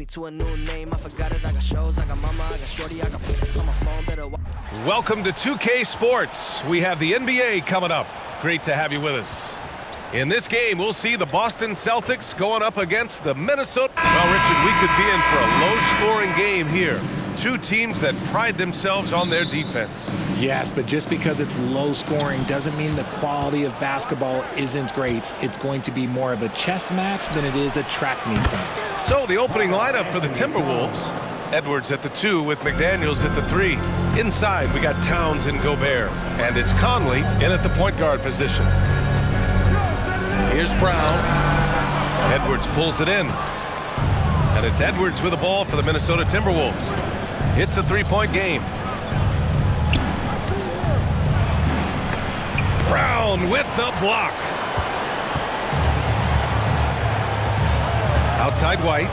to a new name. I forgot it. I got shows, I got mama, I got shorty, I got on my phone. Better. Welcome to 2K Sports. We have the NBA coming up. Great to have you with us. In this game, we'll see the Boston Celtics going up against the Minnesota. Well, Richard, we could be in for a low-scoring game here. Two teams that pride themselves on their defense. Yes, but just because it's low scoring doesn't mean the quality of basketball isn't great. It's going to be more of a chess match than it is a track meet. So the opening lineup for the Timberwolves. Edwards at the 2 with McDaniels at the 3. Inside, we got Towns and Gobert. And it's Conley in at the point guard position. Here's Brown. Edwards pulls it in. And it's Edwards with the ball for the Minnesota Timberwolves. It's a three-point game. Brown with the block. Outside White.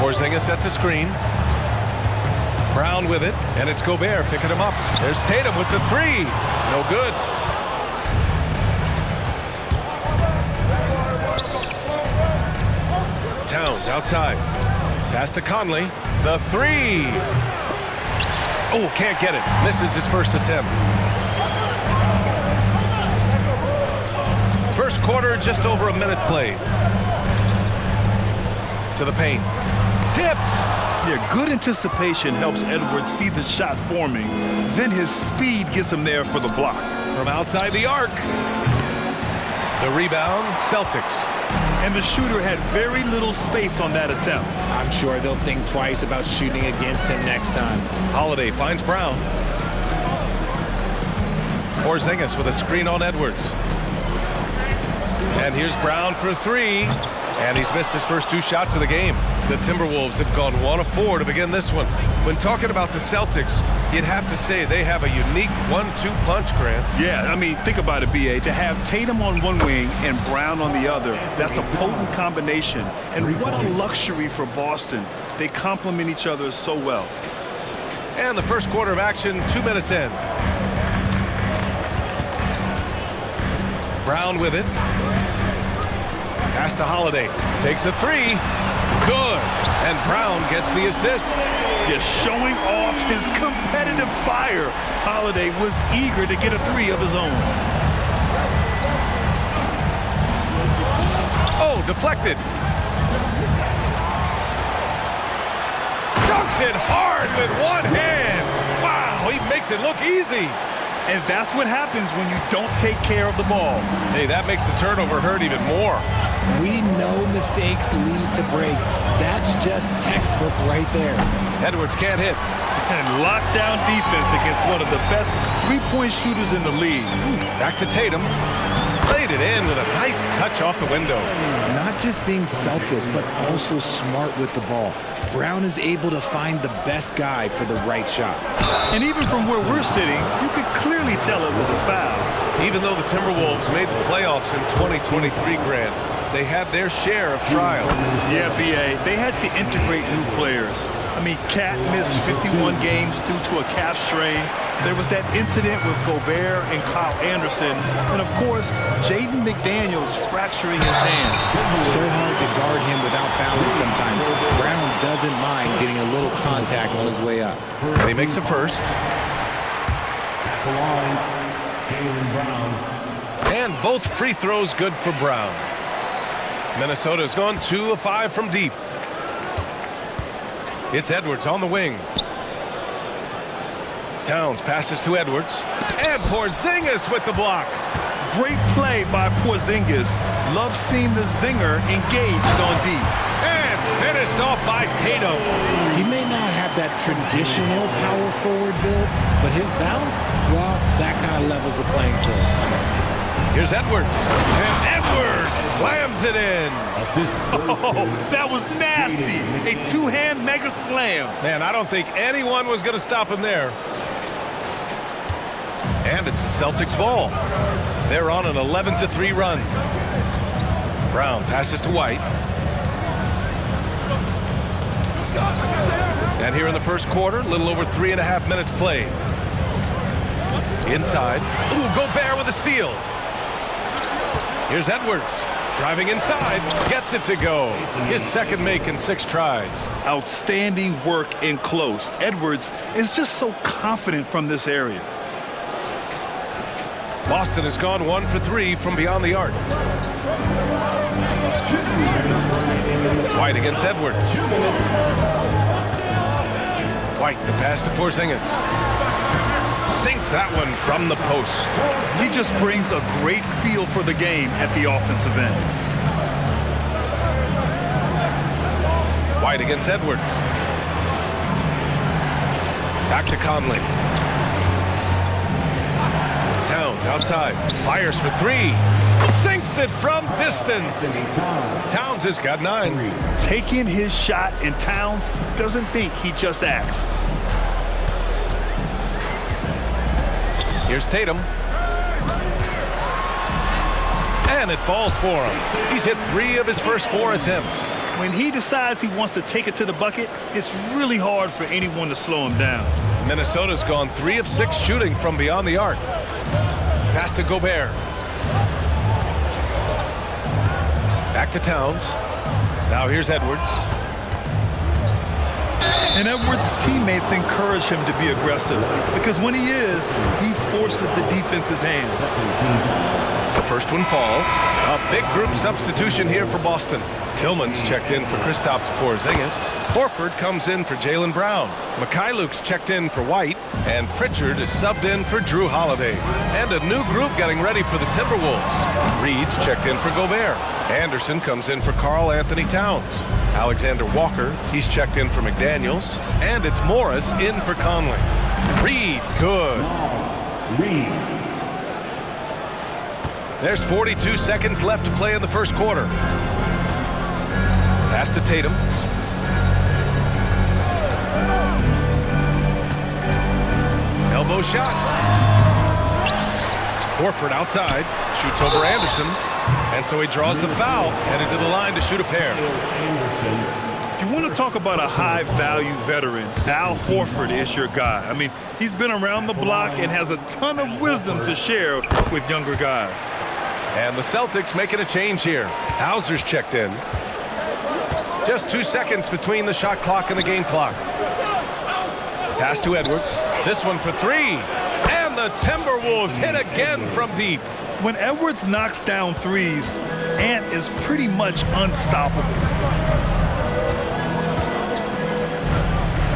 Porzingis sets a screen. Brown with it, and it's Gobert picking him up. There's Tatum with the 3. No good. Towns outside. Pass to Conley. The 3. Oh, can't get it. Misses his first attempt. First quarter, just over a minute played. To the paint. Tipped. Yeah, good anticipation helps Edwards see the shot forming. Then his speed gets him there for the block. From outside the arc. The rebound, Celtics. And the shooter had very little space on that attempt. I'm sure they'll think twice about shooting against him next time. Holiday finds Brown. Porzingis with a screen on Edwards. And here's Brown for 3. And he's missed his first 2 shots of the game. The Timberwolves have gone 1 of 4 to begin this one. When talking about the Celtics, you'd have to say they have a unique 1-2 punch, Grant. Yeah, I mean, think about it, B.A. To have Tatum on one wing and Brown on the other, that's a potent combination. And what a luxury for Boston. They complement each other so well. And the first quarter of action, 2 minutes in. Brown with it. Pass to Holiday. Takes a 3. Good. And Brown gets the assist. Yeah, showing off his competitive fire. Holiday was eager to get a 3 of his own. Oh, deflected. Dunks it hard with one hand. Wow, he makes it look easy. And that's what happens when you don't take care of the ball. Hey, that makes the turnover hurt even more. We know mistakes lead to breaks. That's just textbook right there. Edwards can't hit. And lockdown defense against one of the best three-point shooters in the league. Back to Tatum. Laid it in with a nice touch off the window. Not just being selfless, but also smart with the ball. Brown is able to find the best guy for the right shot. And even from where we're sitting, you could clearly tell it was a foul. Even though the Timberwolves made the playoffs in 2023, Grant, they had their share of trials. Yeah, B.A., they had to integrate new players. I mean, Cat missed 51 games due to a calf strain. There was that incident with Gobert and Kyle Anderson. And, of course, Jaden McDaniels fracturing his hand. So hard to guard him without fouling sometimes. Brown doesn't mind getting a little contact on his way up. And he makes a first. And both free throws good for Brown. Minnesota's gone 2 of 5 from deep. It's Edwards on the wing. Towns passes to Edwards. And Porzingis with the block. Great play by Porzingis. Love seeing the zinger engaged on D. And finished off by Tatum. He may not have that traditional power forward build, but his bounce, well, that kind of levels the playing field. Here's Edwards. And Edwards slams it in. Oh, that was nasty. A two-hand mega slam. Man, I don't think anyone was going to stop him there. And it's the Celtics ball. They're on an 11-3 run. Brown passes to White. And here in the first quarter, a little over 3.5 minutes played. Inside. Ooh, Gobert with a steal. Here's Edwards. Driving inside, gets it to go. His second make in 6 tries. Outstanding work in close. Edwards is just so confident from this area. Boston has gone 1 for 3 from beyond the arc. White against Edwards. White, the pass to Porzingis. Sinks that one from the post. He just brings a great feel for the game at the offensive end. White against Edwards. Back to Conley. Towns outside. Fires for 3. Sinks it from distance. Towns has got 9. Taking his shot, and Towns doesn't think, he just acts. Here's Tatum. And it falls for him. He's hit 3 of his first 4 attempts. When he decides he wants to take it to the bucket, it's really hard for anyone to slow him down. Minnesota's gone 3 of 6 shooting from beyond the arc. Pass to Gobert. Back to Towns. Now here's Edwards. And Edwards' teammates encourage him to be aggressive because when he is, he forces the defense's hand. The first one falls. A big group substitution here for Boston. Tillman's checked in for Kristaps Porzingis. Horford comes in for Jaylen Brown. Mikhailuk's checked in for White. And Pritchard is subbed in for Drew Holiday. And a new group getting ready for the Timberwolves. Reed's checked in for Gobert. Anderson comes in for Karl Anthony Towns. Alexander Walker, he's checked in for McDaniels. And it's Morris in for Conley. Reed, good. Reed. There's 42 seconds left to play in the first quarter. Pass to Tatum. Elbow shot. Horford outside. Shoots over Anderson. And so he draws the foul. Headed to the line to shoot a pair. If you want to talk about a high-value veteran, Al Horford is your guy. I mean, he's been around the block and has a ton of wisdom to share with younger guys. And the Celtics making a change here. Hauser's checked in. Just 2 seconds between the shot clock and the game clock. Pass to Edwards. This one for 3. And the Timberwolves hit again from deep. When Edwards knocks down threes, Ant is pretty much unstoppable.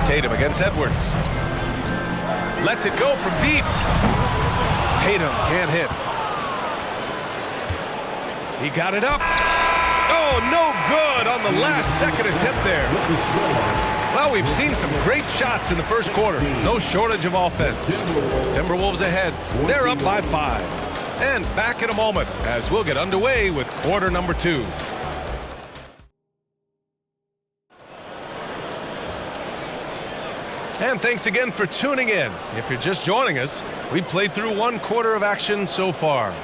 Tatum against Edwards. Lets it go from deep. Tatum can't hit. He got it up. Oh, no good on the last second attempt there. Well, we've seen some great shots in the first quarter. No shortage of offense. Timberwolves ahead. They're up by 5. And back in a moment as we'll get underway with quarter number 2. And thanks again for tuning in. If you're just joining us, we played through 1 quarter of action so far.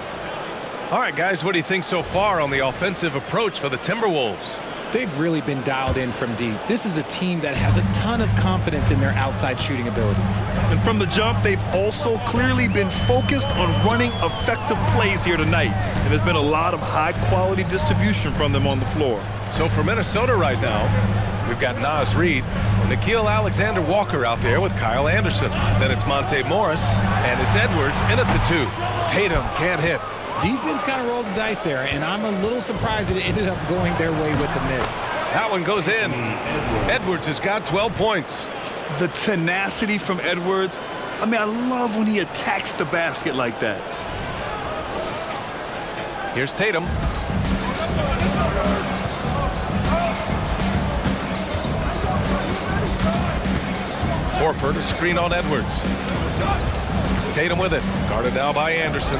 All right, guys, what do you think so far on the offensive approach for the Timberwolves? They've really been dialed in from deep. This is a team that has a ton of confidence in their outside shooting ability. And from the jump, they've also clearly been focused on running effective plays here tonight. And there's been a lot of high-quality distribution from them on the floor. So for Minnesota right now, we've got Naz Reid and Nickeil Alexander-Walker out there with Kyle Anderson. Then it's Monte Morris, and it's Edwards in at the 2. Tatum can't hit. Defense kind of rolled the dice there, and I'm a little surprised that it ended up going their way with the miss. That one goes in. Edwards has got 12 points. The tenacity from Edwards. I mean, I love when he attacks the basket like that. Here's Tatum. Horford, a screen on Edwards. Tatum with it. Guarded now by Anderson.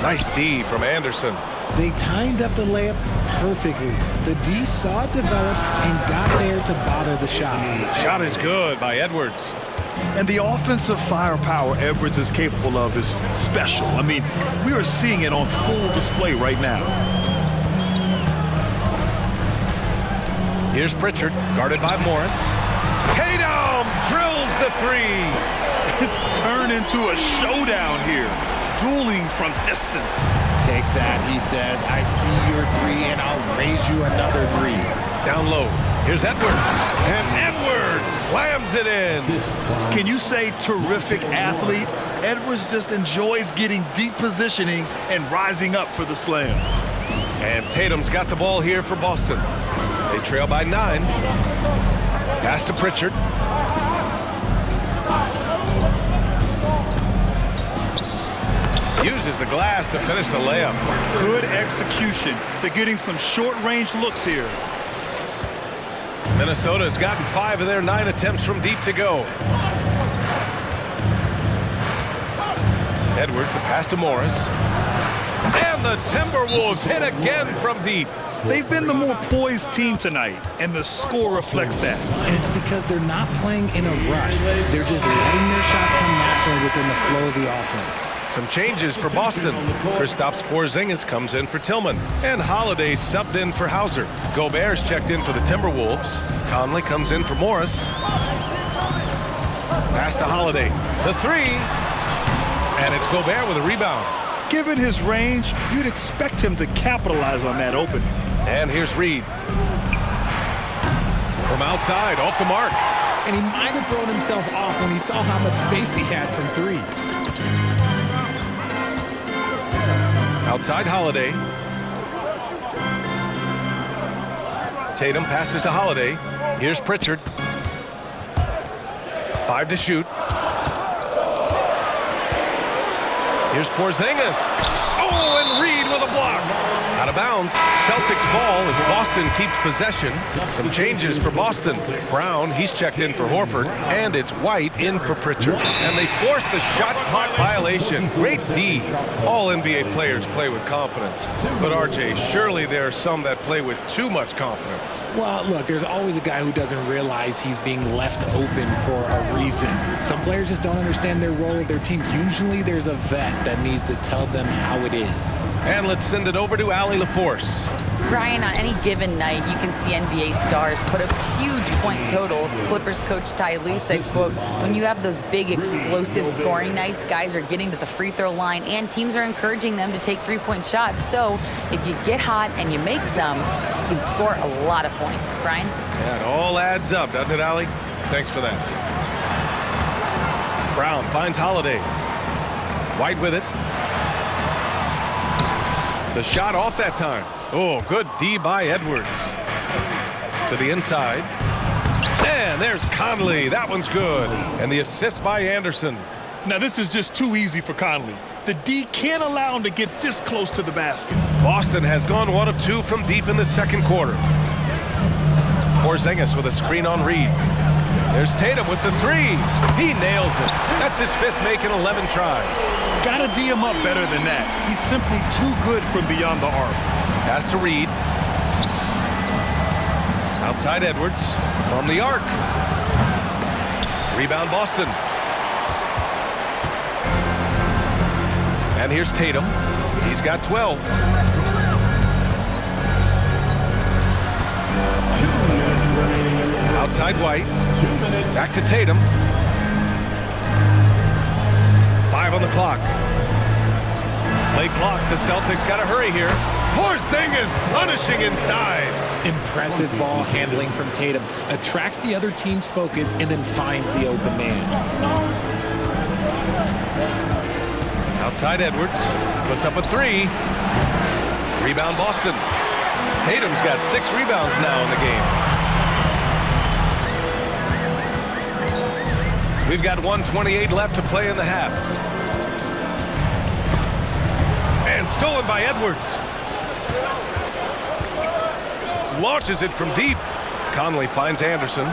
Nice D from Anderson. They timed up the layup perfectly. The D saw it develop and got there to bother the shot. Shot is good by Edwards. And the offensive firepower Edwards is capable of is special. I mean, we are seeing it on full display right now. Here's Pritchard, guarded by Morris. Tatum drills the 3. It's turned into a showdown here. Dueling from distance. Take that, he says. I see your 3, and I'll raise you another 3. Down low. Here's Edwards. And Edwards slams it in. Can you say terrific athlete? Edwards just enjoys getting deep positioning and rising up for the slam. And Tatum's got the ball here for Boston. They trail by 9. Pass to Pritchard. Uses the glass to finish the layup. Good execution. They're getting some short-range looks here. Minnesota has gotten 5 of their 9 attempts from deep to go. Edwards, the pass to Morris. And the Timberwolves hit again from deep. They've been the more poised team tonight, and the score reflects that. And it's because they're not playing in a rush. They're just letting their shots come naturally within the flow of the offense. Some changes for Boston. Kristaps Porzingis comes in for Tillman. And Holiday subbed in for Hauser. Gobert's checked in for the Timberwolves. Conley comes in for Morris. Pass to Holiday. The 3. And it's Gobert with a rebound. Given his range, you'd expect him to capitalize on that opening. And here's Reed. From outside, off the mark. And he might have thrown himself off when he saw how much space he had from 3. Outside Holiday. Tatum passes to Holiday. Here's Pritchard. 5 to shoot. Here's Porzingis. Oh, and Reed with a block. Out of bounds. Celtics ball as Boston keeps possession. Some changes for Boston. Brown, he's checked in for Horford. And it's White in for Pritchard. And they force the shot clock violation. Great D. All NBA players play with confidence. But RJ, surely there are some that play with too much confidence. Well, look, there's always a guy who doesn't realize he's being left open for a reason. Some players just don't understand their role with their team. Usually there's a vet that needs to tell them how it is. And let's send it over to Allie LaForce. Brian, on any given night, you can see NBA stars put up huge point totals. Clippers coach Ty Lue said, quote, when you have those big explosive scoring nights, guys are getting to the free throw line and teams are encouraging them to take 3-point shots. So if you get hot and you make some, you can score a lot of points. Brian? Yeah, it all adds up, doesn't it, Allie? Thanks for that. Brown finds Holiday. White with it. The shot off that time. Oh, good D by Edwards. To the inside. And there's Conley. That one's good. And the assist by Anderson. Now, this is just too easy for Conley. The D can't allow him to get this close to the basket. Boston has gone 1 of 2 from deep in the second quarter. Porzingis with a screen on Reed. There's Tatum with the 3. He nails it. That's his 5th make in 11 tries. Gotta D him up better than that. He's simply too good from beyond the arc. Pass to Reed. Outside Edwards. From the arc. Rebound Boston. And here's Tatum. He's got 12. Outside White. Back to Tatum. 5 on the clock. Late clock. The Celtics got to hurry here. Porzingis punishing inside. Impressive ball handling from Tatum. Attracts the other team's focus and then finds the open man. Outside Edwards. Puts up a 3. Rebound Boston. Tatum's got 6 rebounds now in the game. We've got 1:28 left to play in the half. And stolen by Edwards. Launches it from deep. Conley finds Anderson.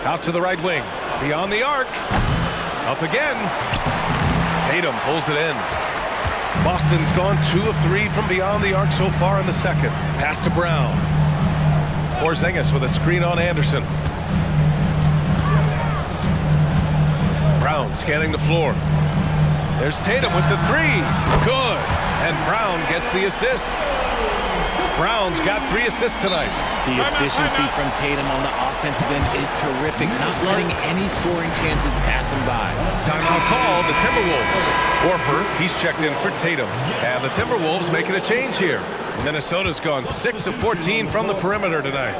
Out to the right wing. Beyond the arc. Up again. Tatum pulls it in. Boston's gone 2 of 3 from beyond the arc so far in the second. Pass to Brown. Porzingis with a screen on Anderson. Brown scanning the floor. There's Tatum with the 3. Good. And Brown gets the assist. Brown's got 3 assists tonight. The efficiency from Tatum on the offensive end is terrific, not letting any scoring chances pass him by. Timeout call, the Timberwolves. Horford, he's checked in for Tatum. And the Timberwolves making a change here. Minnesota's gone 6 of 14 from the perimeter tonight.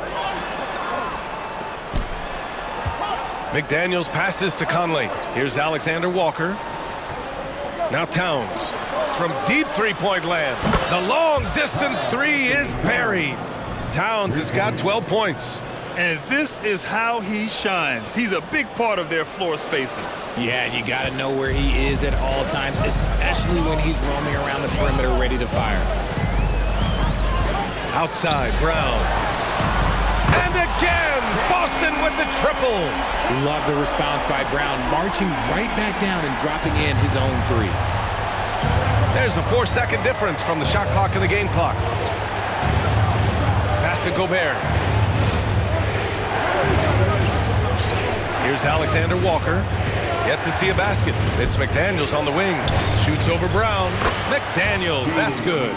McDaniels passes to Conley. Here's Alexander Walker. Now Towns from deep three-point land. The long-distance 3 is buried. Towns has got 12 points. And this is how he shines. He's a big part of their floor spacing. Yeah, you got to know where he is at all times, especially when he's roaming around the perimeter ready to fire. Outside, Brown. And again, Boston with the triple. Love the response by Brown, marching right back down and dropping in his own 3. There's a 4-second difference from the shot clock and the game clock. Pass to Gobert. Here's Alexander Walker. Yet to see a basket. It's McDaniels on the wing. Shoots over Brown. McDaniels, that's good.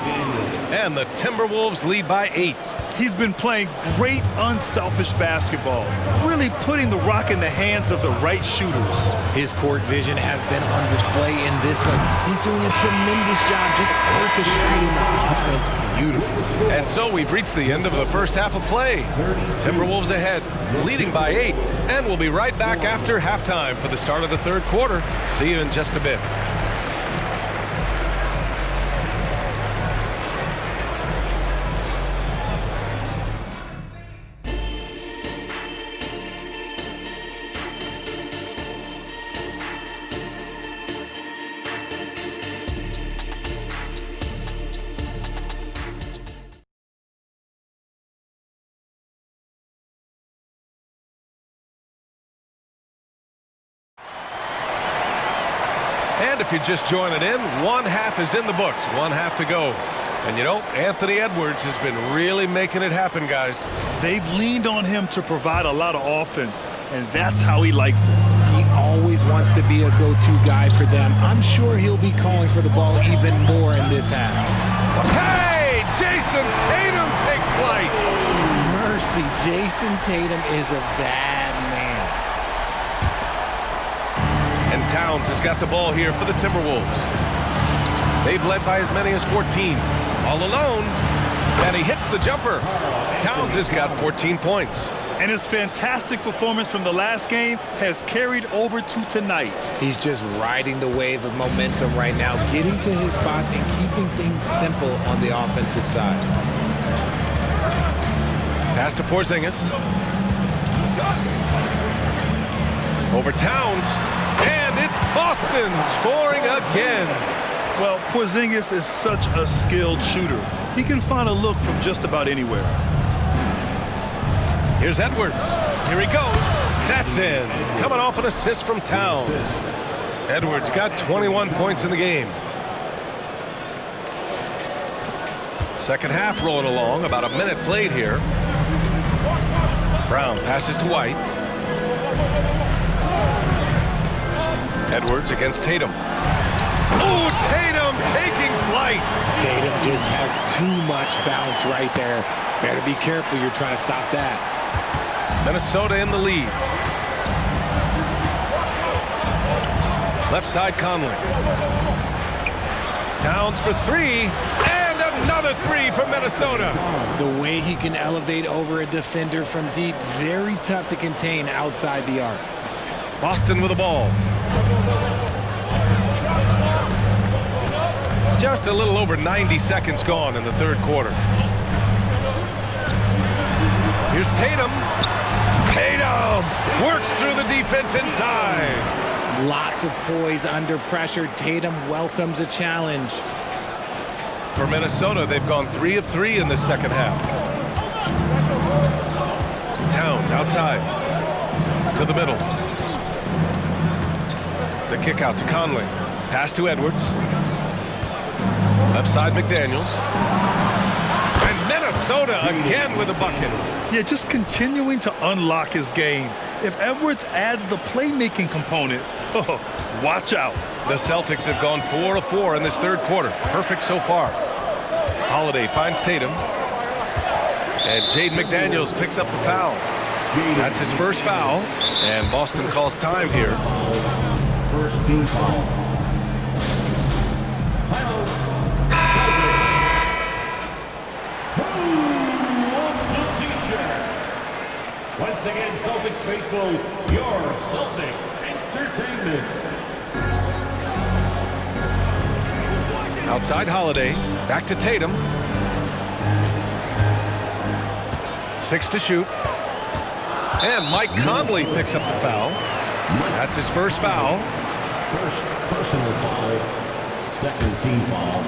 And the Timberwolves lead by 8. He's been playing great, unselfish basketball, really putting the rock in the hands of the right shooters. His court vision has been on display in this one. He's doing a tremendous job just orchestrating the offense beautifully. And so we've reached the end of the first half of play. Timberwolves ahead, leading by 8. And we'll be right back after halftime for the start of the third quarter. See you in just a bit. And if you're just joining in, 1 half is in the books, 1 half to go. And you know, Anthony Edwards has been really making it happen, guys. They've leaned on him to provide a lot of offense, and that's how he likes it. He always wants to be a go-to guy for them. I'm sure he'll be calling for the ball even more in this half. Hey, Jason Tatum takes flight. Mercy, Jason Tatum is a bad man. And Towns has got the ball here for the Timberwolves. They've led by as many as 14. All alone, and he hits the jumper. Towns has got 14 points. And his fantastic performance from the last game has carried over to tonight. He's just riding the wave of momentum right now, getting to his spots and keeping things simple on the offensive side. Pass to Porzingis. Over Towns. And it's Boston scoring again. Well, Porzingis is such a skilled shooter. He can find a look from just about anywhere. Here's Edwards. Here he goes. That's in. Coming off an assist from Towns. Edwards got 21 points in the game. Second half rolling along. About a minute played here. Brown passes to White. Edwards against Tatum. Oh, Tatum taking flight. Tatum just has too much bounce right there. Better be careful, you're trying to stop that. Minnesota in the lead. Left side, Conley. Towns for 3, and another 3 from Minnesota. The way he can elevate over a defender from deep, very tough to contain outside the arc. Boston with the ball. Just a little over 90 seconds gone in the third quarter. Here's Tatum. Tatum works through the defense inside. Lots of poise under pressure. Tatum welcomes a challenge. For Minnesota, they've gone 3 of 3 in this second half. Towns outside to the middle. The kick out to Conley. Pass to Edwards. Left side, McDaniels. And Minnesota again with a bucket. Yeah, just continuing to unlock his game. If Edwards adds the playmaking component, watch out. The Celtics have gone 4 of 4 in this third quarter. Perfect so far. Holiday finds Tatum. And Jaden McDaniels picks up the foul. That's his first foul, and Boston calls time here. First team foul. Once again, Celtics faithful, your Celtics Entertainment. Outside Holiday, back to Tatum. 6 to shoot. And Mike Conley picks up the foul. That's his first foul. First personal foul, second team foul.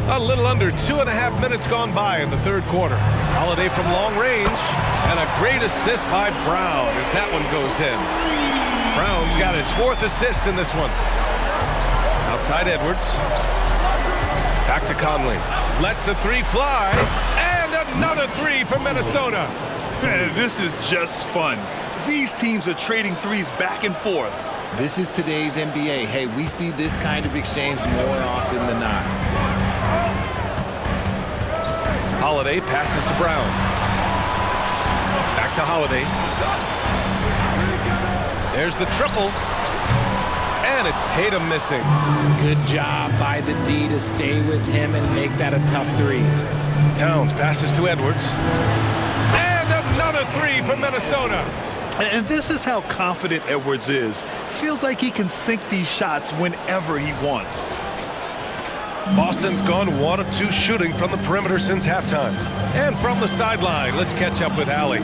A little under 2.5 minutes gone by in the third quarter. Holiday from long range, and a great assist by Brown as that one goes in. Brown's got his 4th assist in this one. Outside Edwards. Back to Conley. Lets the 3 fly, and another 3 from Minnesota. Man, this is just fun. These teams are trading threes back and forth. This is today's NBA. Hey, we see this kind of exchange more often than not. Holiday passes to Brown. Back to Holiday. There's the triple. And it's Tatum missing. Good job by the D to stay with him and make that a tough 3. Towns passes to Edwards. And another 3 from Minnesota. And this is how confident Edwards is. Feels like he can sink these shots whenever he wants. Boston's gone 1 of 2 shooting from the perimeter since halftime. And from the sideline, let's catch up with Allie.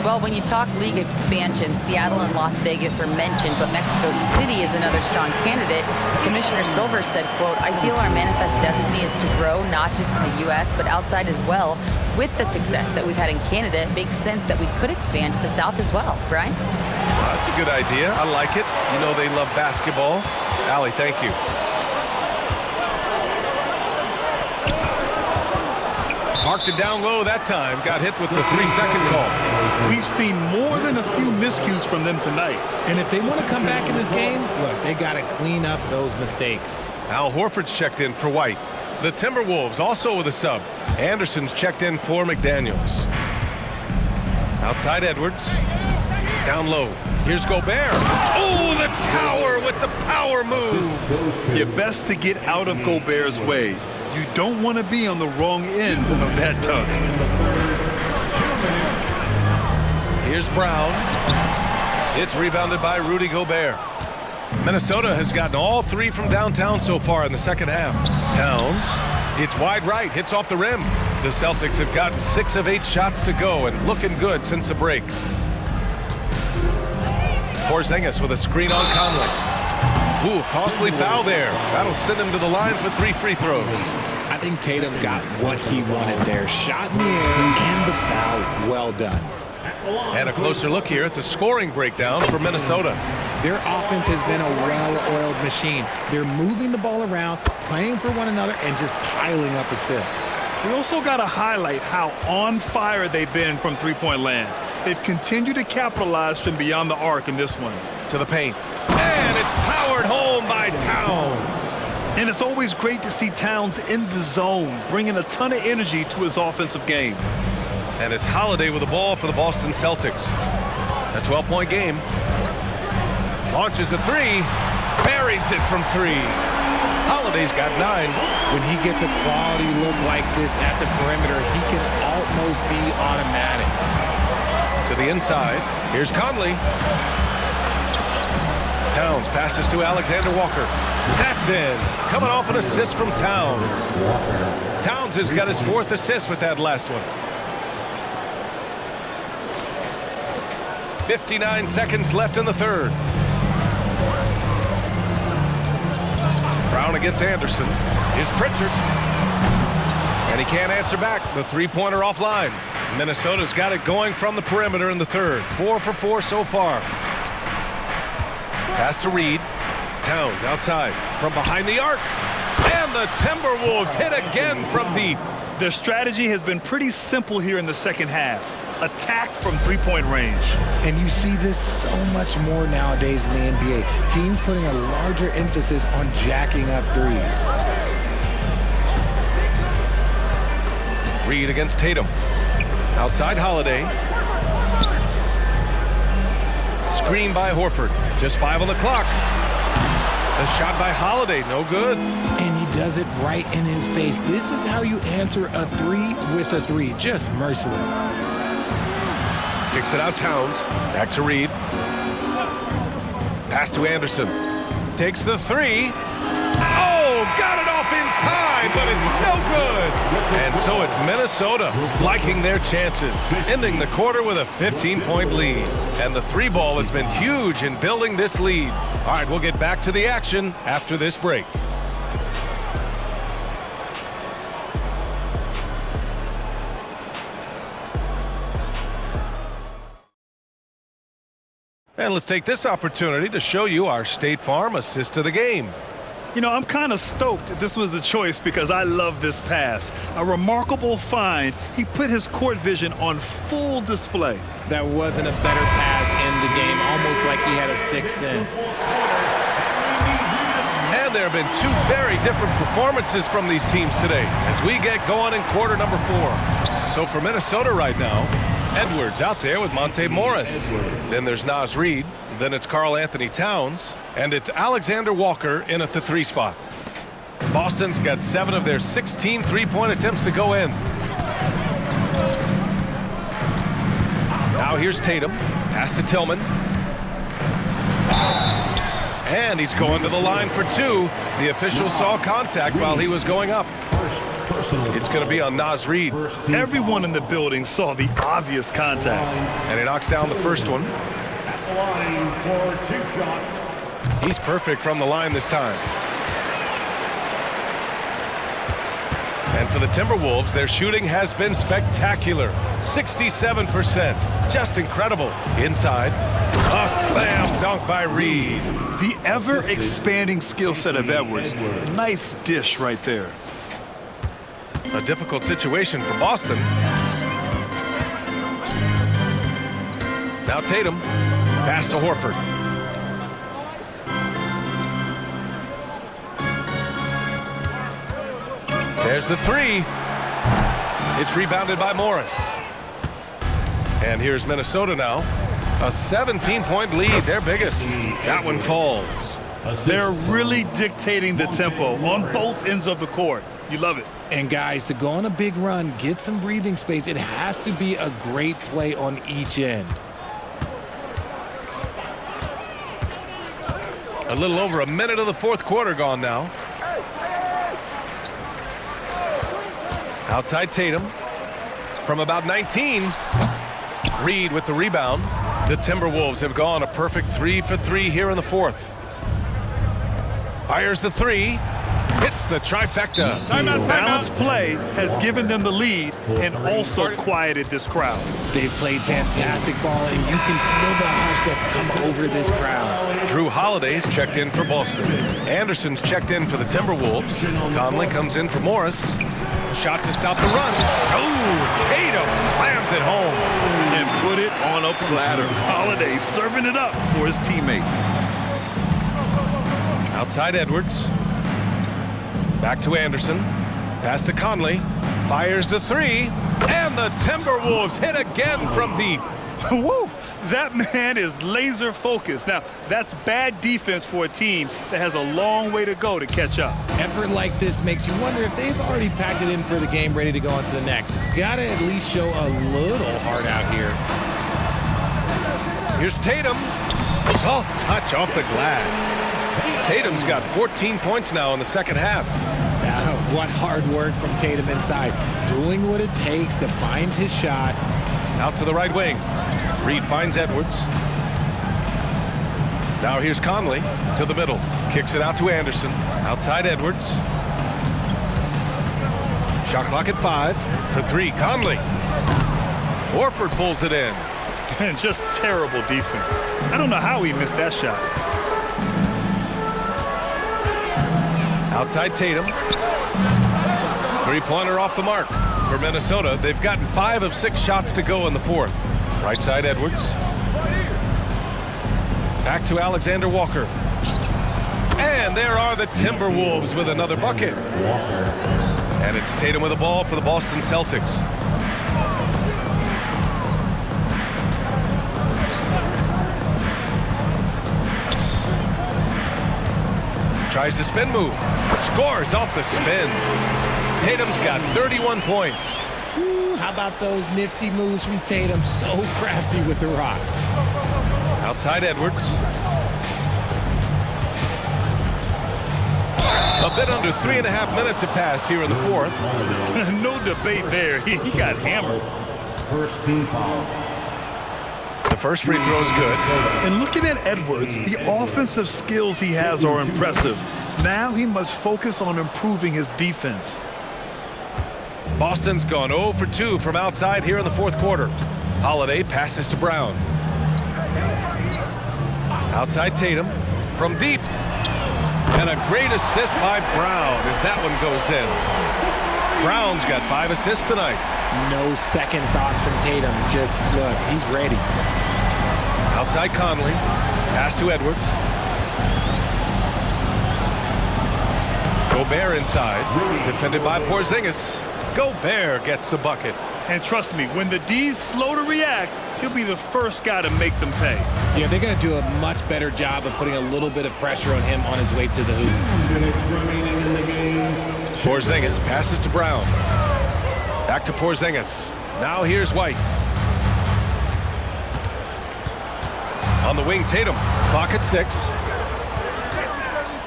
Well, when you talk league expansion, Seattle and Las Vegas are mentioned, but Mexico City is another strong candidate. Commissioner Silver said, quote, "I feel our manifest destiny is to grow not just in the U.S., but outside as well. With the success that we've had in Canada, it makes sense that we could expand to the South as well." Brian? Well, that's a good idea. I like it. You know they love basketball. Allie, thank you. Parked it down low that time. Got hit with the 3-second call. We've seen more than a few miscues from them tonight. And if they want to come back in this game, look, they got to clean up those mistakes. Al Horford's checked in for White. The Timberwolves also with a sub. Anderson's checked in for McDaniels. Outside Edwards. Down low. Here's Gobert. Oh, the tower with the power move. You're best to get out of Gobert's way. You don't want to be on the wrong end of that tug. Here's Brown. It's rebounded by Rudy Gobert. Minnesota has gotten all 3 from downtown so far in the second half. Towns. It's wide right. Hits off the rim. The Celtics have gotten 6 of 8 shots to go and looking good since the break. Porzingis with a screen on Conley. Ooh, costly foul there. That'll send him to the line for 3 free throws. I think Tatum got what he wanted there. Shot in the air and the foul. Well done. And a closer look here at the scoring breakdown for Minnesota. Their offense has been a well-oiled machine. They're moving the ball around, playing for one another, and just piling up assists. We also got to highlight how on fire they've been from three-point land. They've continued to capitalize from beyond the arc in this one. To the paint. And it's powered home by Towns. And it's always great to see Towns in the zone, bringing a ton of energy to his offensive game. And it's Holiday with the ball for the Boston Celtics. A 12-point game. Launches a 3. Buries it from 3. Holiday's got 9. When he gets a quality look like this at the perimeter, he can almost be automatic. To the inside. Here's Conley. Towns passes to Alexander Walker. That's in. Coming off an assist from Towns. Towns has got his 4th assist with that last one. 59 seconds left in the third. Brown against Anderson. Here's Pritchard. And he can't answer back. The 3-pointer offline. Minnesota's got it going from the perimeter in the third. 4 for 4 so far. Pass to Reed. Towns outside from behind the arc. And the Timberwolves hit again from deep. Their strategy has been pretty simple here in the second half. Attack from three-point range. And you see this so much more nowadays in the NBA. Teams putting a larger emphasis on jacking up threes. Reed against Tatum. Outside Holiday. Screen by Horford. Just 5 on the clock. The shot by Holiday, no good. And he does it right in his face. This is how you answer a 3 with a 3. Just merciless. Kicks it out Towns. Back to Reed. Pass to Anderson. Takes the 3. Oh, got it off in time, but it's no good. And so it's Minnesota liking their chances, ending the quarter with a 15-point lead. And the 3 ball has been huge in building this lead. All right, we'll get back to the action after this break. And let's take this opportunity to show you our State Farm assist to the game. You know, I'm kind of stoked that this was a choice because I love this pass. A remarkable find. He put his court vision on full display. That wasn't a better pass in the game, almost like he had a 6th sense. And there have been 2 very different performances from these teams today as we get going in quarter number 4. So for Minnesota right now, Edwards out there with Monte Morris. Then there's Naz Reid. Then it's Karl Anthony Towns. And it's Alexander Walker in at the 3 spot. Boston's got 7 of their 16 3-point attempts to go in. Now here's Tatum. Pass to Tillman. And he's going to the line for 2. The official saw contact while he was going up. It's going to be on Naz Reid. Everyone in the building saw the obvious contact. And he knocks down the first one. At the line for 2 shots. He's perfect from the line this time. And for the Timberwolves, their shooting has been spectacular. 67%. Just incredible. Inside. A slam dunk by Reed. The ever-expanding skill set of Edwards. Nice dish right there. A difficult situation for Boston. Now Tatum. Pass to Horford. There's the 3. It's rebounded by Morris. And here's Minnesota now. A 17-point lead, their biggest. That one falls. They're really dictating the tempo on both ends of the court. You love it. And guys, to go on a big run, get some breathing space, it has to be a great play on each end. A little over a minute of the 4th quarter gone now. Outside Tatum. From about 19. Reed with the rebound. The Timberwolves have gone a perfect 3 for 3 here in the 4th. Fires the 3. Hits the trifecta. Balanced play has given them the lead and also quieted this crowd. They've played fantastic ball, and you can feel the hush that's come over this crowd. Drew Holiday's checked in for Boston. Anderson's checked in for the Timberwolves. Conley comes in for Morris. Shot to stop the run. Oh, Tatum slams it home. And put it on a platter. Holiday serving it up for his teammate. Outside Edwards. Back to Anderson. Pass to Conley. Fires the 3. And the Timberwolves hit again from deep. Woo! That man is laser focused. Now, that's bad defense for a team that has a long way to go to catch up. Effort like this makes you wonder if they've already packed it in for the game, ready to go on to the next. Gotta at least show a little heart out here. Here's Tatum. Soft touch off the glass. Tatum's got 14 points now in the 2nd half. Now, what hard work from Tatum inside. Doing what it takes to find his shot. Out to the right wing. Reed finds Edwards. Now here's Conley to the middle. Kicks it out to Anderson. Outside Edwards. Shot clock at 5 for 3. Conley. Horford pulls it in. And just terrible defense. I don't know how he missed that shot. Outside Tatum. 3-pointer off the mark for Minnesota. They've gotten 5 of 6 shots to go in the 4th. Right side Edwards. Back to Alexander Walker. And there are the Timberwolves with another bucket. And it's Tatum with the ball for the Boston Celtics. Tries the spin move. Scores off the spin. Tatum's got 31 points. Ooh, how about those nifty moves from Tatum? So crafty with the rock. Outside Edwards. A bit under 3.5 minutes have passed here in the fourth. No debate there. He got hammered. First team foul. The first free throw is good. And looking at Edwards, the offensive skills he has are impressive. Now he must focus on improving his defense. Boston's gone 0 for 2 from outside here in the fourth quarter. Holiday passes to Brown. Outside Tatum from deep. And a great assist by Brown as that one goes in. Brown's got 5 assists tonight. No second thoughts from Tatum. Just look, he's ready. Outside Conley. Pass to Edwards. Gobert inside. Defended by Porzingis. Gobert gets the bucket. And trust me, when the D's slow to react, he'll be the first guy to make them pay. Yeah, they're going to do a much better job of putting a little bit of pressure on him on his way to the hoop. 2 minutes remaining in the game. Porzingis passes to Brown. Back to Porzingis. Now here's White. On the wing, Tatum. Clock at 6.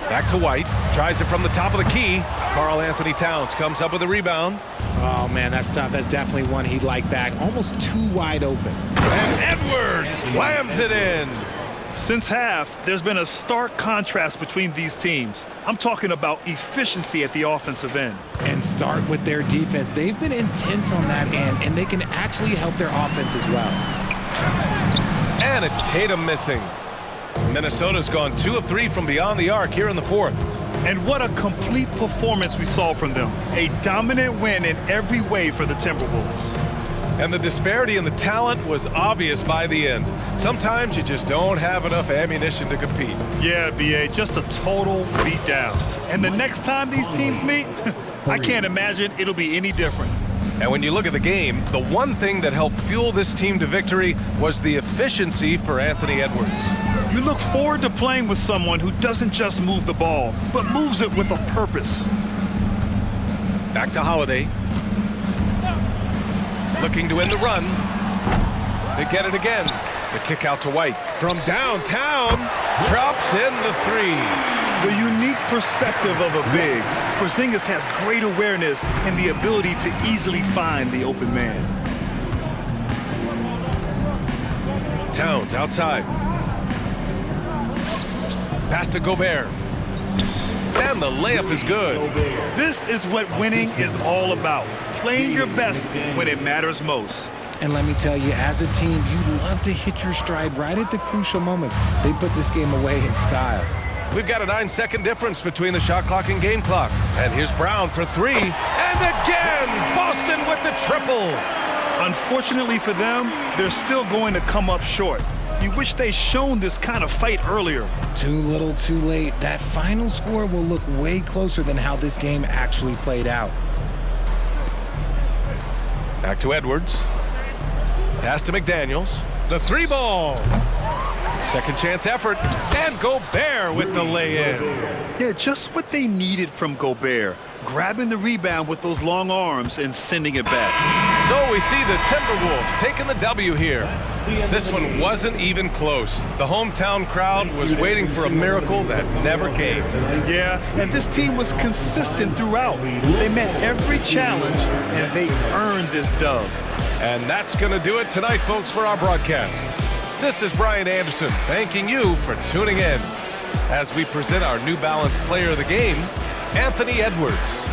Back to White. Tries it from the top of the key. Karl-Anthony Towns comes up with a rebound. Oh, man, that's tough. That's definitely one he'd like back. Almost too wide open. And Edwards slams it in. Since half, there's been a stark contrast between these teams. I'm talking about efficiency at the offensive end. And start with their defense. They've been intense on that end, and they can actually help their offense as well. And it's Tatum missing. Minnesota's gone 2 of 3 from beyond the arc here in the fourth. And what a complete performance we saw from them. A dominant win in every way for the Timberwolves. And the disparity in the talent was obvious by the end. Sometimes you just don't have enough ammunition to compete. Yeah, B.A., just a total beatdown. And the next time these teams meet, I can't imagine it'll be any different. And when you look at the game, the one thing that helped fuel this team to victory was the efficiency for Anthony Edwards. You look forward to playing with someone who doesn't just move the ball, but moves it with a purpose. Back to Holiday. Looking to end the run. They get it again. The kick out to White. From downtown, drops in the 3. The unique perspective of a big. Porzingis has great awareness and the ability to easily find the open man. Towns outside. Pass to Gobert. And the layup is good. This is what winning is all about. Playing your best when it matters most. And let me tell you, as a team, you love to hit your stride right at the crucial moments. They put this game away in style. We've got a 9-second difference between the shot clock and game clock. And here's Brown for 3. And again, Boston with the triple. Unfortunately for them, they're still going to come up short. You wish they'd shown this kind of fight earlier. Too little, too late. That final score will look way closer than how this game actually played out. Back to Edwards. Pass to McDaniels. The 3 ball. Second chance effort. And Gobert with the lay-in. Yeah, just what they needed from Gobert. Grabbing the rebound with those long arms and sending it back. So we see the Timberwolves taking the W here. This one wasn't even close. The hometown crowd was waiting for a miracle that never came. Yeah, and this team was consistent throughout. They met every challenge, and they earned this dub. And that's going to do it tonight, folks, for our broadcast. This is Brian Anderson thanking you for tuning in as we present our New Balance Player of the Game, Anthony Edwards.